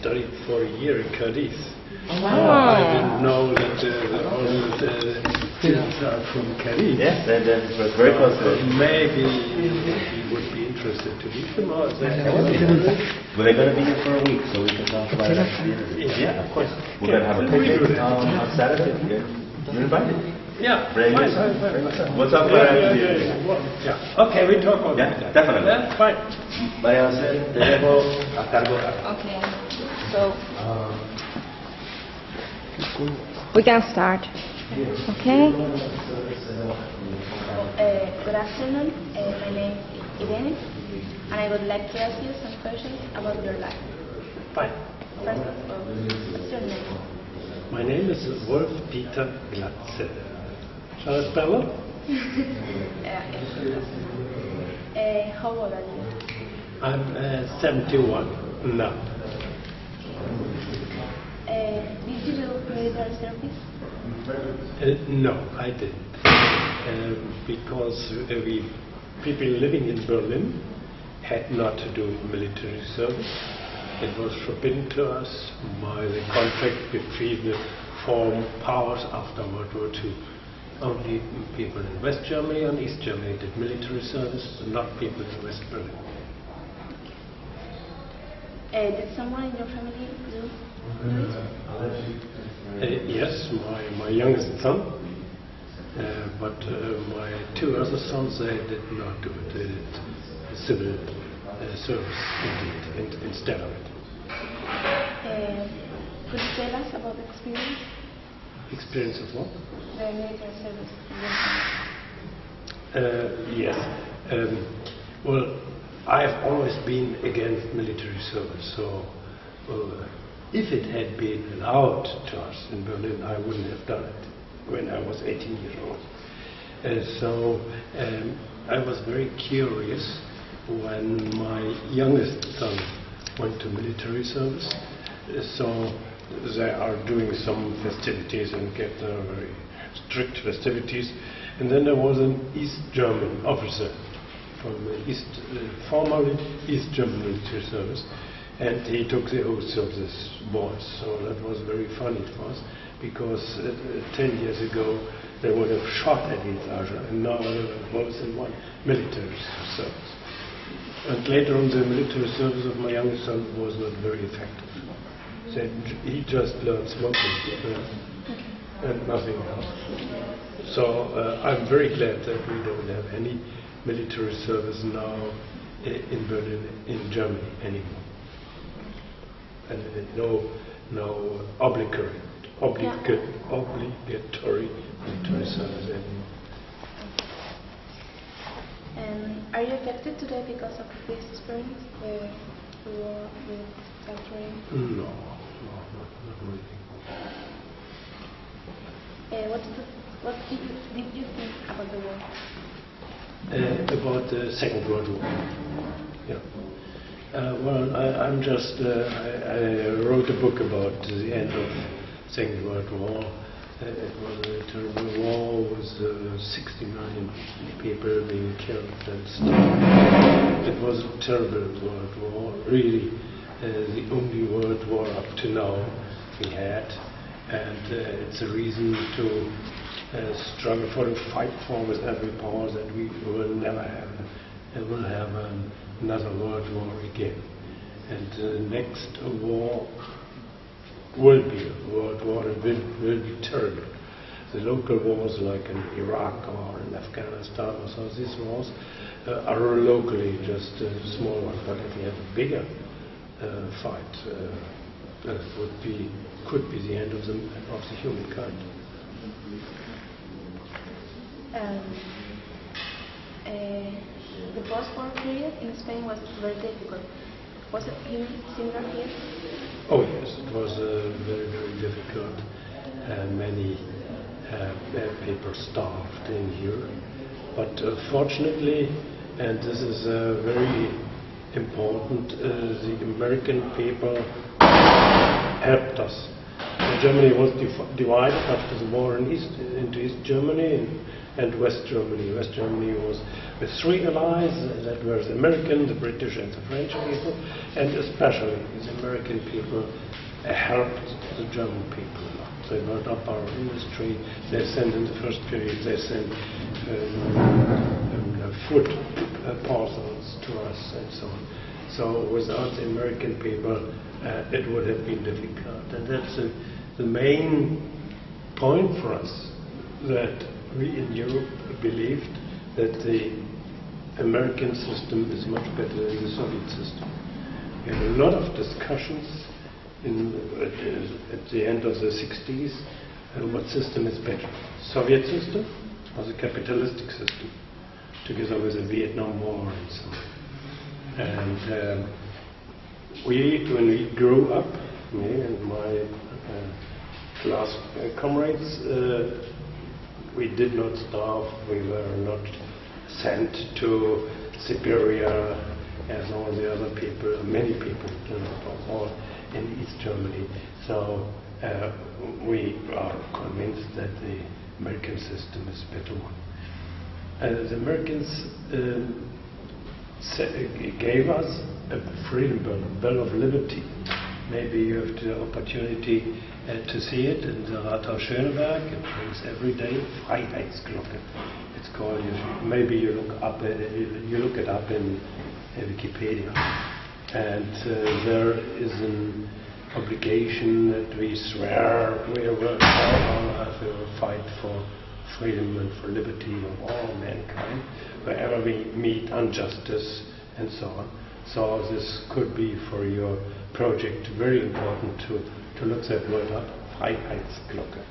studied for a year in Cadiz. Oh, wow. I didn't know that all the students are from Cadiz. Yes, that was very close to it. Maybe you would be interested to meet them, or is that Well, they're going to be here for a week, so we can talk about it after the interview. Yeah, of course. We're going to have a picnic on Saturday. You're invited. Yeah, Fine. What's up for after the interview? Yeah. Okay, we talk about Yeah, that. definitely. Yeah, fine. María José, te dejo a cargo. Okay, so we can start. Okay. Good afternoon. My name is Irene, and I would like to ask you some questions about your life. Fine. First of all, what's your name? My name is Wolf Dieter1. Shall I spell it? How old are you? I'm 71 now. Did you do military service? No, I didn't. Because people living in Berlin had not to do military service. It was forbidden to us by the contract between the foreign powers after World War II. Only people in West Germany and East Germany did military service, not people in West Berlin. Did someone in your family do it? Yes, my youngest son, but my two other sons, they did not do it. They did civil service indeed, instead of it. Could you tell us about the experience? Experience of what? The military service. Yes. Well, I've always been against military service, so if it had been allowed to us in Berlin, I wouldn't have done it when I was 18 years old. So I was very curious when my youngest son went to military service. So they are doing some festivities and get very strict festivities. And then there was an East German officer from the formerly East German military service, and he took the oaths of this boys. So that was very funny for us, because 10 years ago they would have shot at each other, and now they were both in one military service. And later on, the military service of my youngest son was not very effective. Said he just learned smoking and nothing else. So I'm very glad that we don't have any military service now in Berlin, in Germany anymore, and no obligatory military service anymore. Are you affected today because of this experience, the war with suffering? No, not really. What did you think about the war? About the Second World War. Yeah. Well, I'm just. I wrote a book about the end of Second World War. It was a terrible war with 60 million people being killed and stuff. It was a terrible world war, really the only world war up to now we had, and it's a reason to struggle for, to fight for with every power that we will never have. And we'll have another world war again. And the next war will be a world war and will be terrible. The local wars like in Iraq or in Afghanistan or so, these wars are locally just small ones. But if we have a bigger fight, that could be the end of the humankind. The post-war period in Spain was very difficult. Was it similar here? Oh yes, it was very, very difficult. Many people starved in here. But fortunately, and this is very important, the American people helped us. Germany was divided after the war into East Germany and West Germany. West Germany was with three allies, that were the American, the British and the French people, and especially the American people helped the German people a lot. They built up our industry, they sent in the first period, they sent food parcels to us and so on. So without the American people, it would have been difficult. And that's the main point for us, that we in Europe believed that the American system is much better than the Soviet system. We had a lot of discussions at the end of the 60s, what system is better, Soviet system or the capitalistic system, together with the Vietnam War and so on. And when we grew up, me and my class comrades, we did not starve, we were not sent to Siberia as all the other people, many people, all in East Germany. So we are convinced that the American system is a better one. The Americans gave us a freedom bill of liberty. Maybe you have the opportunity to see it in the Rathaus Schöneberg. It brings every day Freiheitsglocke. It's called. Maybe you look it up in Wikipedia, and there is an obligation that we swear we will fight for freedom and for liberty of all mankind, wherever we meet injustice and so on. So this could be for your project very important to look that word up, Freiheitsglocke.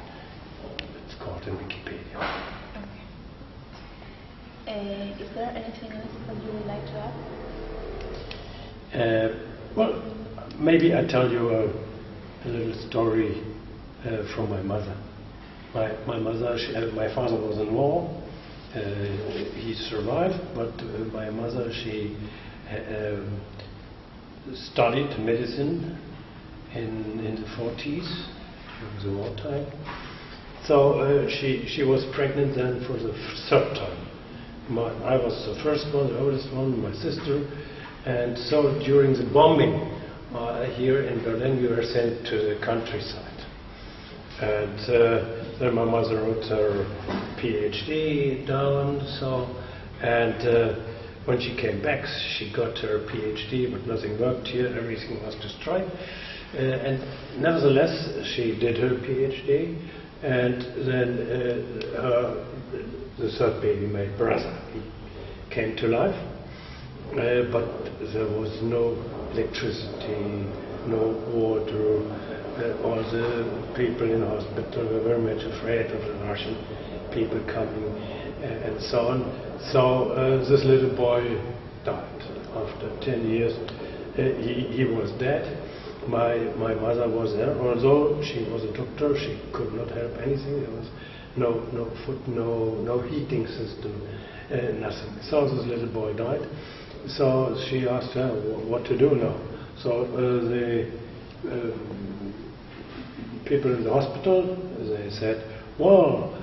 It's called in Wikipedia. Okay. Is there anything else that you would like to add? Well, maybe I tell you a little story from my mother. My mother, my father was in war. He survived, but my mother, she studied medicine in the 40s, during the wartime. So she was pregnant then for the third time. I was the first one, the oldest one, my sister. And so during the bombing here in Berlin, we were sent to the countryside. And then my mother wrote her PhD down, and when she came back, she got her PhD, but nothing worked here, everything was destroyed. And nevertheless, she did her PhD, and then the third baby, my brother, he came to life, but there was no electricity, no water. All the people in the hospital were very much afraid of the Russian people coming and so on. So this little boy died after 10 years. He was dead. My mother was there. Although she was a doctor, she could not help anything. There was no food, no heating system, nothing. So this little boy died. So she asked her what to do now. So the people in the hospital, they said, well,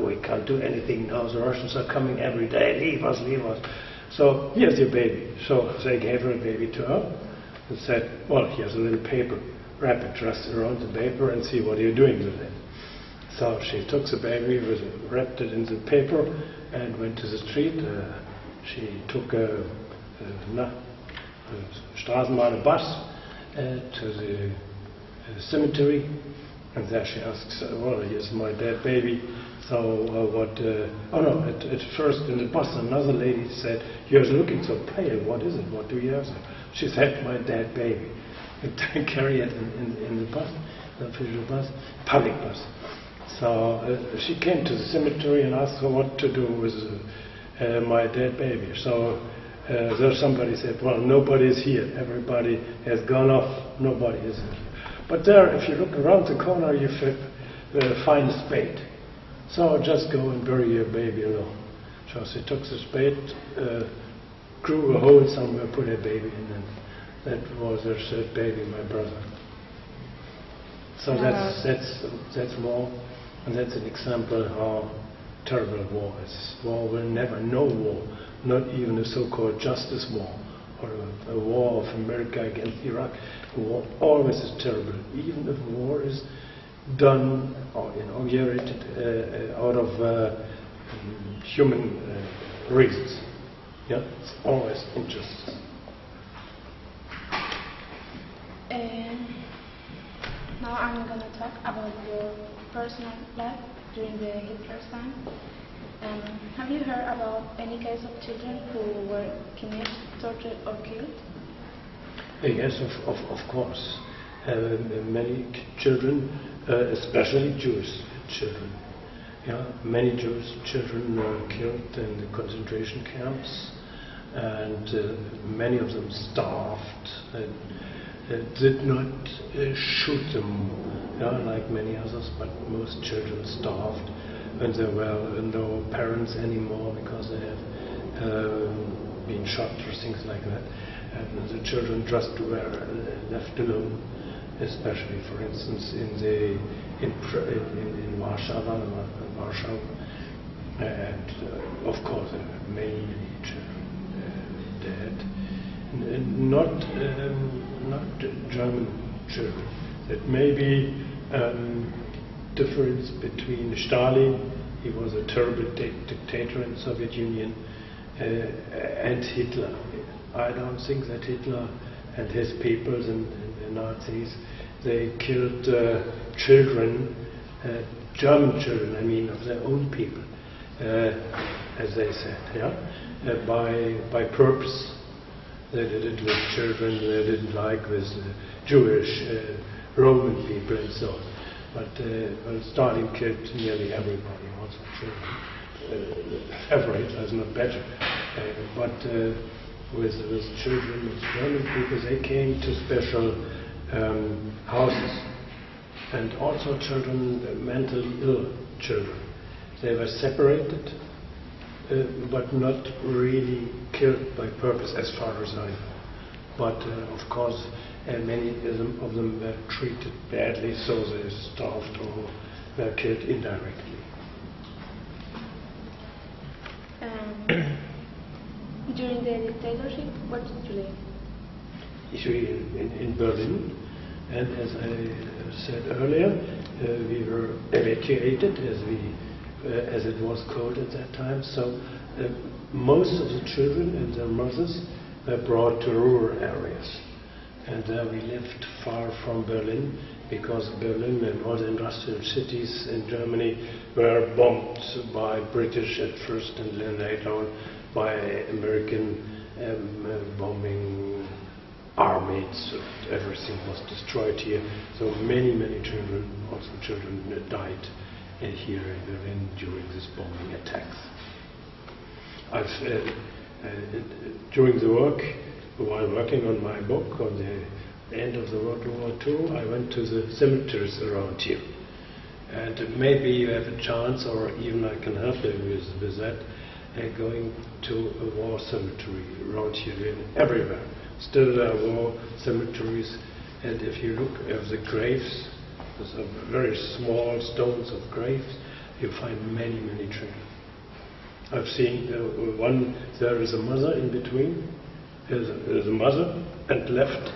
we can't do anything now. The Russians are coming every day. Leave us, leave us. So here's your baby. So they gave her a baby to her and said, well, here's a little paper. Wrap it just around the paper and see what you're doing with it. So she took the baby, wrapped it in the paper, and went to the street. She took a Straßenbahn, a bus, to the cemetery, and there she asks, well, here's my dead baby. So at first in the bus another lady said, you're looking so pale, what is it, what do you have there? She said, my dead baby. And carry it in the bus, the official bus, public bus. So she came to the cemetery and asked her what to do with my dead baby. So there somebody said, well, nobody's here, everybody has gone off, nobody is here. But there, if you look around the corner, you find a spade. So just go and bury your baby alone. So she took the spade, grew a hole somewhere, put her baby in, and that was her third baby, my brother. So that's war, and that's an example how terrible war is. War will never, no war, not even a so-called justice war, or a war of America against Iraq. War always is terrible, even if war is done or inaugurated out of human reasons. Yeah, it's always injustice. Now I'm going to talk about your personal life during the Hitler's time. Have you heard about any case of children who were kidnapped, tortured, or killed? Yes, of course. Many children, especially Jewish children. Yeah, many Jewish children were killed in the concentration camps, and many of them starved. Did not shoot them, like many others, but most children starved when there were no parents anymore because they had been shot or things like that. And the children just were left alone, especially, for instance, in Warsaw, and of course there were many children dead. Not German children. That may be difference between Stalin, he was a terrible dictator in the Soviet Union, and Hitler. I don't think that Hitler and his peoples and the Nazis, they killed children, German children, I mean, of their own people, as they said, by purpose. They did it with children they didn't like, with Jewish, Roman people and so on. But Stalin killed nearly everybody, also children. Every, that's not better. But with children, with German people, they came to special houses. And also children, mentally ill children. They were separated, but not really killed by purpose, as far as I know. But of course, many of them were treated badly, so they starved or were killed indirectly. During the dictatorship, where did you live? In Berlin, and as I said earlier, we were evacuated, as it was called at that time. So most of the children and their mothers were brought to rural areas. And there we lived far from Berlin, because Berlin and all the industrial cities in Germany were bombed by British at first and then later on by American bombing armies. Everything was destroyed here. So many children, also children, died here in Berlin during these bombing attacks. During the work, while working on my book on the end of the World War II, I went to the cemeteries around here. And maybe you have a chance, or even I can help you with that, going to a war cemetery around here, everywhere. Still there are war cemeteries, and if you look at the graves, those are very small stones of graves, you find many children. I've seen one, there is a mother in between, there's a mother, and left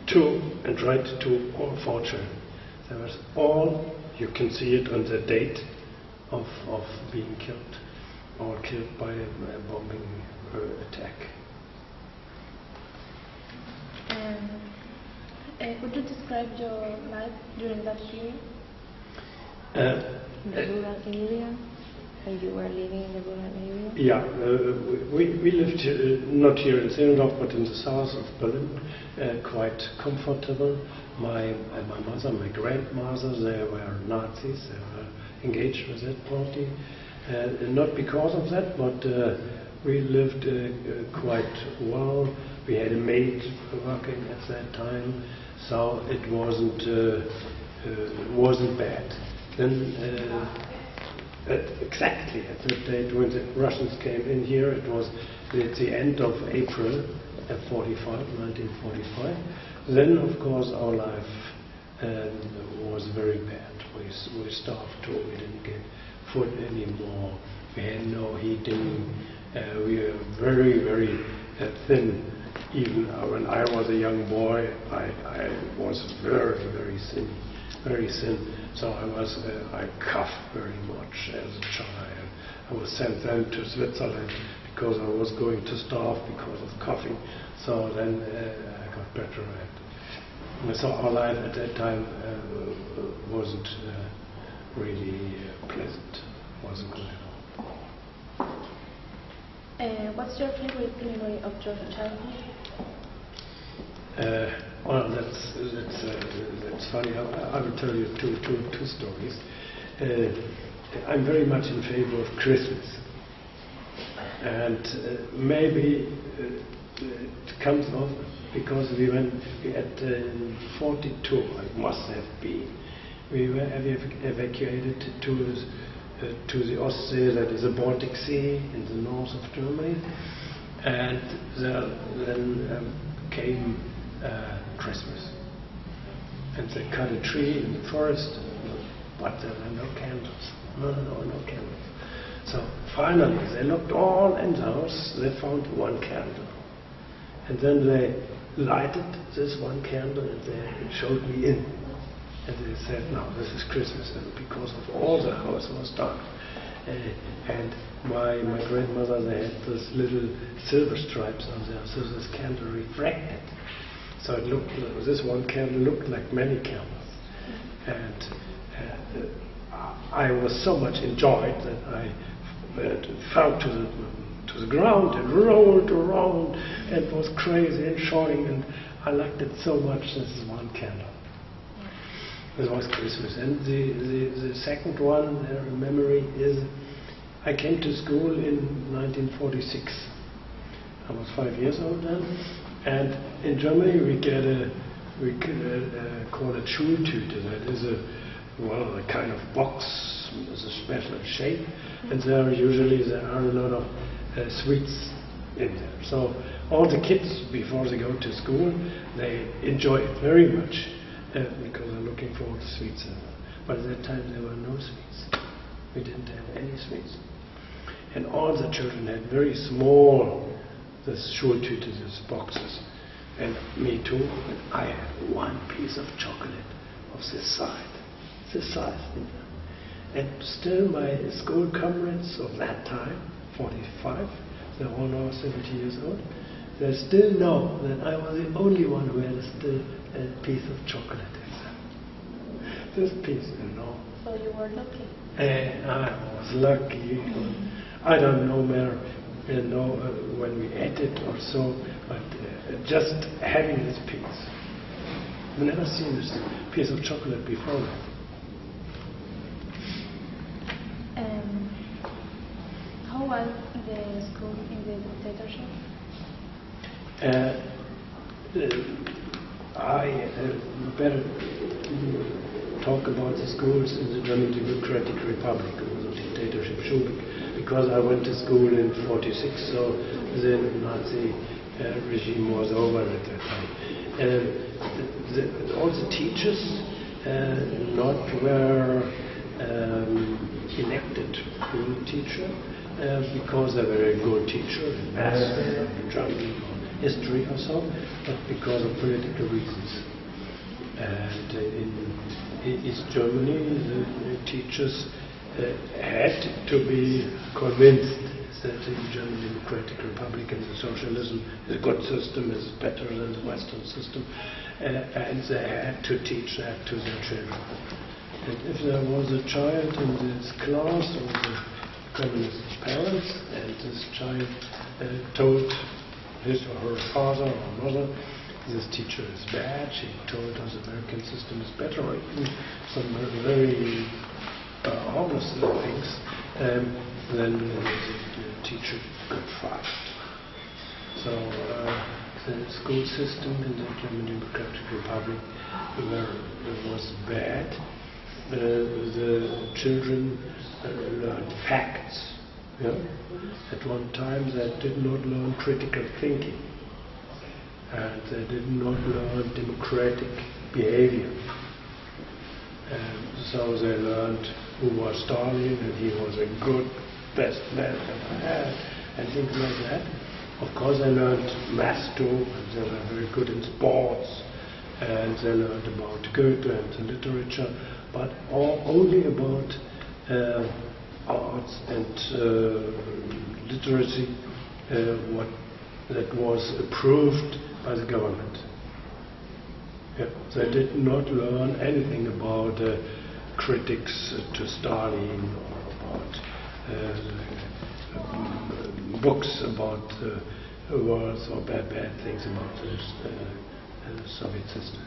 two, and right two, all four children. There was all, you can see it on the date of being killed, all killed by a bombing attack. Could you describe your life during that period? The rural area? When you were living in the rural area? Yeah, we lived not here in Zehlendorf, but in the south of Berlin, quite comfortable. My mother, my grandmother, they were Nazis, they were engaged with that party. Not because of that, but we lived quite well. We had a maid working at that time, so it wasn't bad. Then exactly at that date when the Russians came in here, it was at the end of April 1945. Then, of course, our life was very bad. We starved too. We didn't get food anymore. We had no heating. We were very, very thin. Even when I was a young boy, I was very, very thin, very thin. So I coughed very much as a child. I was sent then to Switzerland because I was going to starve because of coughing. So then I got better. And so our life at that time wasn't really pleasant. Wasn't good at all. What's your favorite memory of your childhood? Well, that's funny. I will tell you two stories. I'm very much in favor of Christmas, and maybe it comes off because we at 42. It must have been. We were evacuated to the Ostsee, that is the Baltic Sea in the north of Germany, and then came Christmas. And they cut a tree in the forest, but there were no candles. No candles. So finally, they looked all in the house, they found one candle. And then they lighted this one candle and they showed me in. And they said, now this is Christmas, and because of all the house was dark. And my grandmother, they had those little silver stripes on there, so this candle refracted. So it looked, this one candle looked like many candles. And I was so much enjoyed that I fell to the ground and rolled around and was crazy and shouting, and I liked it so much. This is one candle. This was Christmas. And the second one, memory is, I came to school in 1946. I was 5 years old then, and in Germany we call it Schultüte. That is a kind of box with a special shape, and there are a lot of sweets in there. So all the kids, before they go to school, they enjoy it very much because they're looking forward to sweets. But at that time there were no sweets. We didn't have any sweets. And all the children had very small, this Schultüte, these boxes. And me too. And I had one piece of chocolate of this size. And still my school comrades of that time, 45, they're all now 70 years old, they still know that I was the only one who had still a piece of chocolate in there. This piece, So you were lucky. And I was lucky. I don't know where, when we ate it or so, but just having this piece. I've never seen this piece of chocolate before that. How was the school in the dictatorship? I better talk about the schools in the German Democratic Republic, or the dictatorship, because I went to school in 46, so the Nazi regime was over at that time. All the teachers not were elected to the teacher because they were a good teacher in math, in German, or history or so, but because of political reasons. And in East Germany, the teachers had to be convinced that the German Democratic Republic and the socialism is a good system, is better than the Western system, and they had to teach that to their children. And if there was a child in this class with the communist parents, and this child told his or her father or mother, this teacher is bad, she told us the American system is better, or even some very harmless things, then the teacher got fired. So the school system in the German Democratic Republic was bad. The children learned facts. At one time they did not learn critical thinking, and they did not learn democratic behavior. So they learned who was Stalin, and he was a good, best man ever had, and things like that. Of course, they learned math too, and they were very good in sports, and they learned about Goethe and the literature, but only about arts and literacy, what that was approved by the government. Yeah, they did not learn anything about critics to Stalin or about books about wars or bad things about the Soviet system.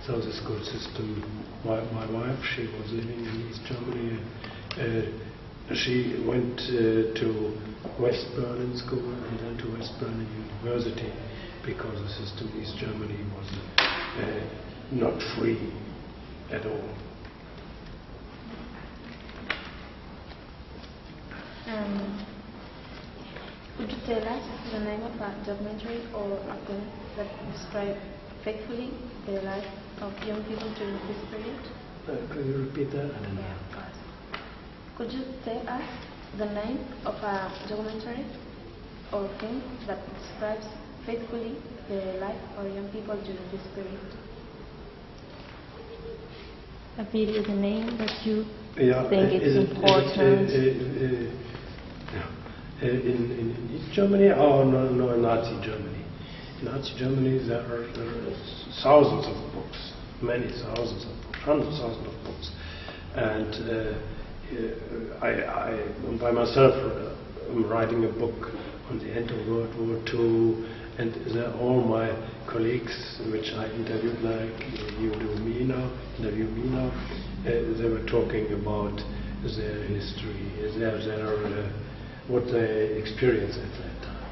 So the school system, my wife, she was living in East Germany. She went to West Berlin school and then to West Berlin University, because the system in East Germany was not free at all. Could you tell us the name of a documentary or a film that describes faithfully the life of young people during this period? Could you repeat that? Yeah, of course. Could you tell us the name of a documentary or film that describes faithfully the life of young people during this period? Repeat the name that you Yeah, think it's important. In East Germany or no, in Nazi Germany? In Nazi Germany there are thousands of books, many thousands of books, hundreds of thousands of books. And I by myself am writing a book on the end of World War II, and they're all my colleagues, which I interviewed, like you do me now, they were talking about their history, their what they experienced at that time.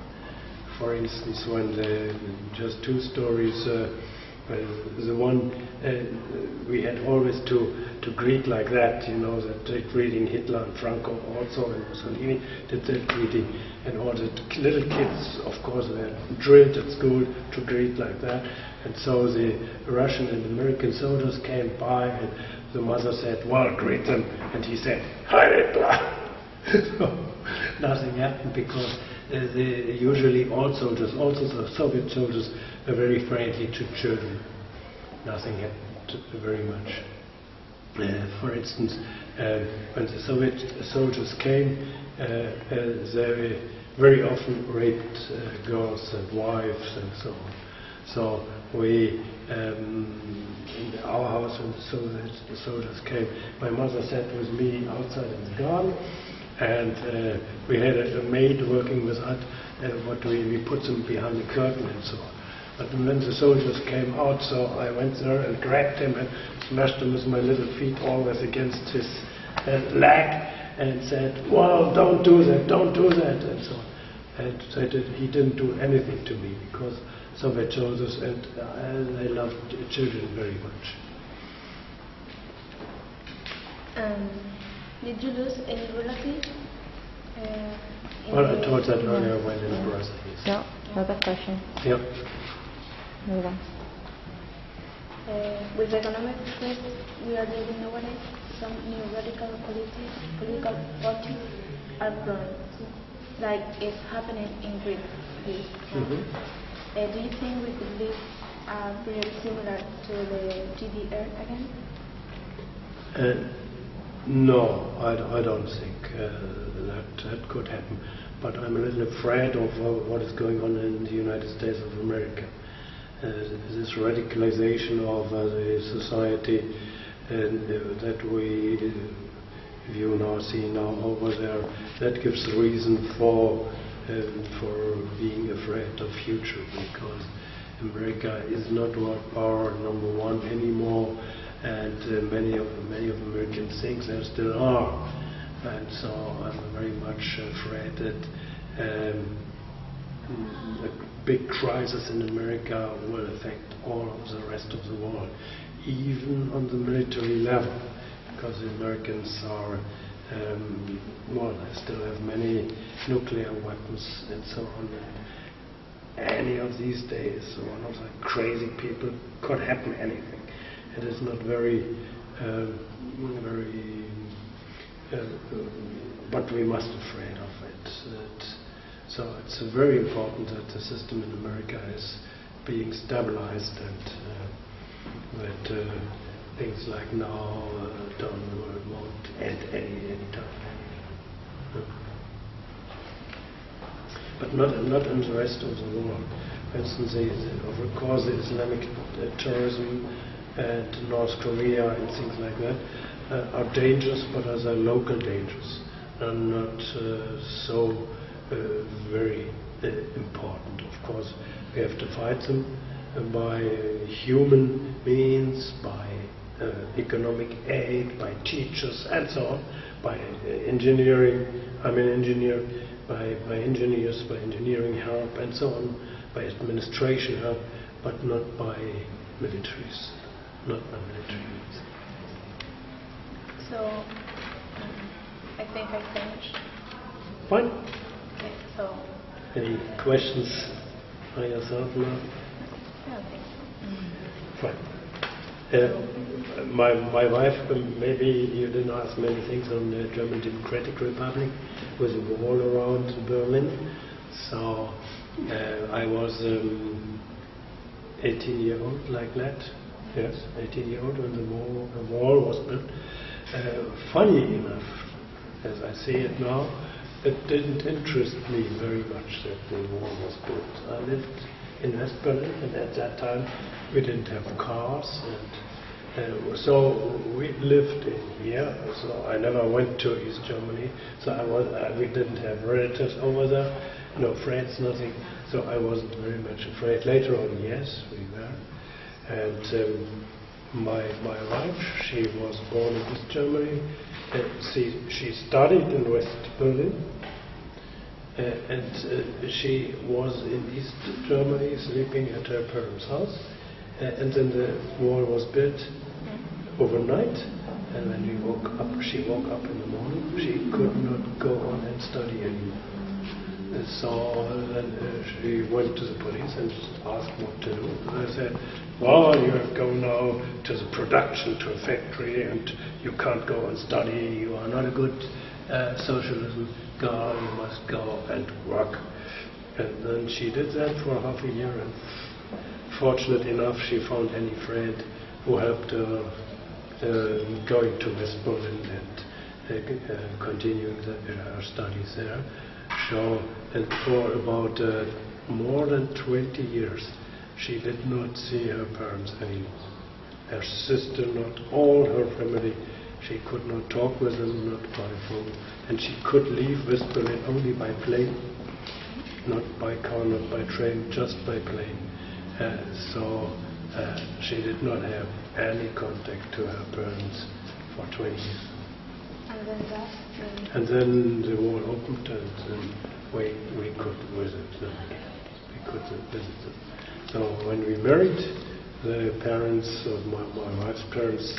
For instance, when just two stories, the one we had always to greet like that, you know, that greeting Hitler and Franco also, and Mussolini did that greeting, and all the little kids, of course, were drilled at school to greet like that. And so the Russian and American soldiers came by, and the mother said, "Well, greet them," and he said, "Hi, Hitler." So nothing happened, because usually all soldiers, also the Soviet soldiers, were very friendly to children. Nothing happened very much. For instance, when the Soviet soldiers came, they very often raped girls and wives and so on. So we, in our house, when the soldiers came, my mother sat with me outside in the garden, and we had a maid working with us, we put them behind the curtain and so on. But when the soldiers came out, so I went there and grabbed him and smashed him with my little feet always against his leg, and said, "Well, don't do that, and so on. And he didn't do anything to me, because Soviet soldiers, and they loved children very much. Did you lose any relative? Well, I told that earlier when in Brazil. No, another question. Yep. Move on. With the economic stress we are living nowadays, some new radical political parties are growing, like it's happening in Greece. Do you think we could live a period similar to the GDR again? No, I don't think that could happen. But I'm a little afraid of what is going on in the United States of America. This radicalization of the society that we see now over there, that gives a reason for being afraid of future, because America is not world power number one anymore, and many of Americans think they still are, and so I'm very much afraid that a big crisis in America will affect all of the rest of the world, even on the military level, because the Americans are they still have many nuclear weapons and so on. And any of these days, one of the crazy people could happen anything. it is not very, but we must afraid of it. So it's very important that the system in America is being stabilized and that things like now won't end any time. But not in the rest of the world. For instance, of course, the Islamic terrorism and North Korea and things like that are dangerous, but as are local dangers, and not so very important. Of course, we have to fight them by human means, by economic aid, by teachers, and so on, by engineering. I'm an engineer. By engineers, by engineering help, and so on, by administration help, but not by militaries, not by military means. So, I think I finished. Fine. Okay, so. Any questions by yourself now? I don't think so. Fine. My wife, maybe you didn't ask many things on the German Democratic Republic, with a wall around Berlin. So I was 18-year-old like that. Yes, 18-year-old when the wall was built. Funny enough, as I see it now, it didn't interest me very much that the wall was built. I lived in West Berlin, and at that time we didn't have cars, and so we lived in here. So I never went to East Germany. So we didn't have relatives over there, no friends, nothing. So I wasn't very much afraid. Later on, yes, we were. And my wife, she was born in East Germany. She studied in West Berlin. And she was in East Germany, sleeping at her parents' house. And then the wall was built overnight. And when she woke up in the morning, she could not go on and study anymore. And so then she went to the police and asked what to do. And they said, well, you have gone now to the production, to a factory, and you can't go and study. You are not a good socialism girl, you must go and work. And then she did that for half a year, and fortunate enough she found any friend who helped her going to West Berlin and continuing her studies there. So, and for about more than 20 years she did not see her parents anymore. Her sister, not all her family. She could not talk with them, not by phone, and she could leave West Berlin only by plane, not by car, not by train, just by plane. So she did not have any contact to her parents for 20 years. And then that? And then the wall opened, and then we could visit them. We could visit them. So when we married, the parents of my wife's parents,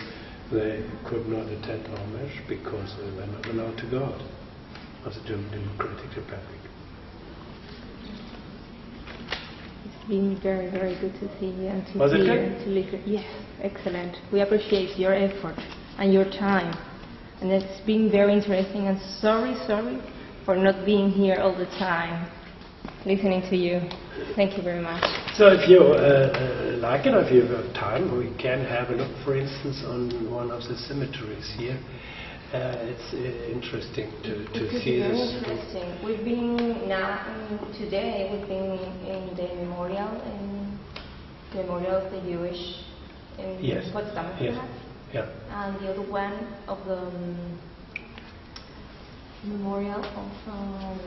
they could not attend our marriage because they were not allowed to go out of the German Democratic Republic. It's been very, very good to see you and to Was it hear good? and to listen. Yes, excellent. We appreciate your effort and your time. And it's been very interesting, and sorry for not being here all the time, listening to you. Thank you very much. So if you like it, or if you have time, we can have a look, for instance, on one of the cemeteries here. It's interesting to see very this. interesting. We've been today we've been in the memorial of the Jewish in Yes. Potsdam, Yes. perhaps? Yeah. And the other one of the memorial of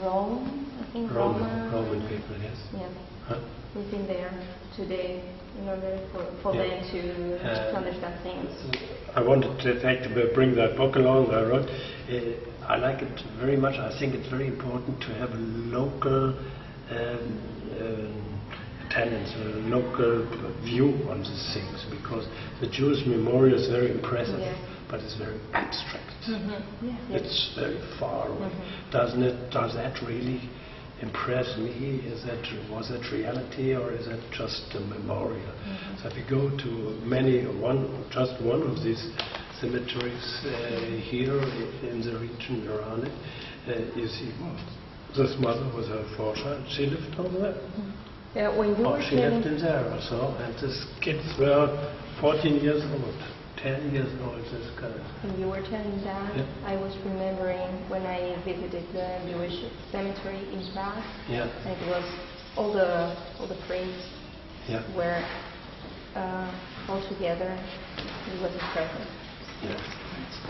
Rome, I think Roman people, yes. Yeah, Huh? we've been there today in order for Yeah. them to understand things. I wanted to bring that book along I wrote. I like it very much. I think it's very important to have a local attendance, a local view on these things, because the Jewish memorial is very impressive, Yeah. but it's very abstract. Mm-hmm. Yes. It's very far away. Mm-hmm. Does that really impress me is that was that reality or is that just a memorial? So if you go to just one of these cemeteries here in the region around it, you see this mother with her 4 children. She lived over there. Yeah, when you were She lived in there also, and these kids were 14 years old, 10 years old, this kind of. When you were telling that, Yeah. I was remembering when I visited the Jewish cemetery in Prague. Yeah. And it was all the priests Yeah. were all together. It was impressive. Yes,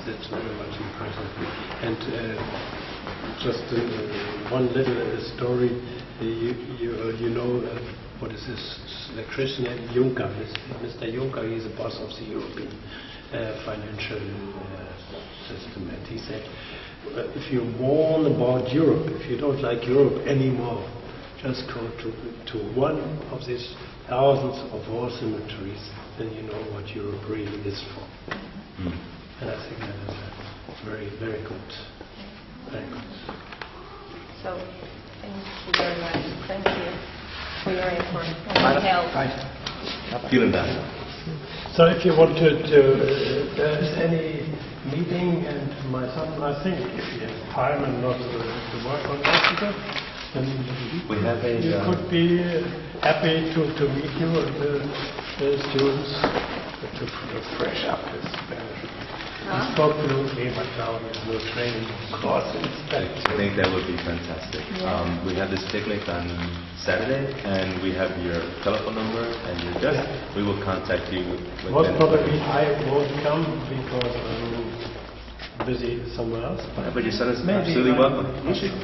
that's very much impressive. And just one little story. You know what is this? The Christian Juncker, Mr. Juncker. He's the boss of the European financial system, and he said, if you warn about Europe, if you don't like Europe anymore, just go to one of these thousands of war cemeteries, then you know what Europe really is for. And I think that is very, very good. Very good. So, thank you very much. Thank you for your effort and help. Vielen Dank. So if you want to there is any meeting, and my son, I think, if you have time and not to work on that, then We have a, you could be happy to meet you and the students to fresh up his Spanish. He spoke fluently, but now there's no training course in Spanish. I think that would be fantastic. We have this picnic on Saturday, and we have your telephone number and your address. We will contact you within. Most probably I won't come because I'm busy somewhere else. But your son is Maybe absolutely I- welcome. You should.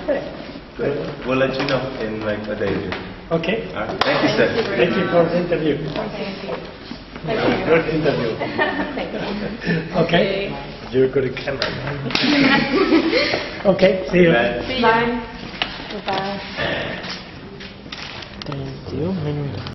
Okay. Good. We'll let you know in like a day or two. Okay. All right. Thank you, sir. Thank you for the interview. Thank you. Good interview. Thank you. Okay. You're a good cameraman. Okay. See you. Bye. Bye. Goodbye. Thank you.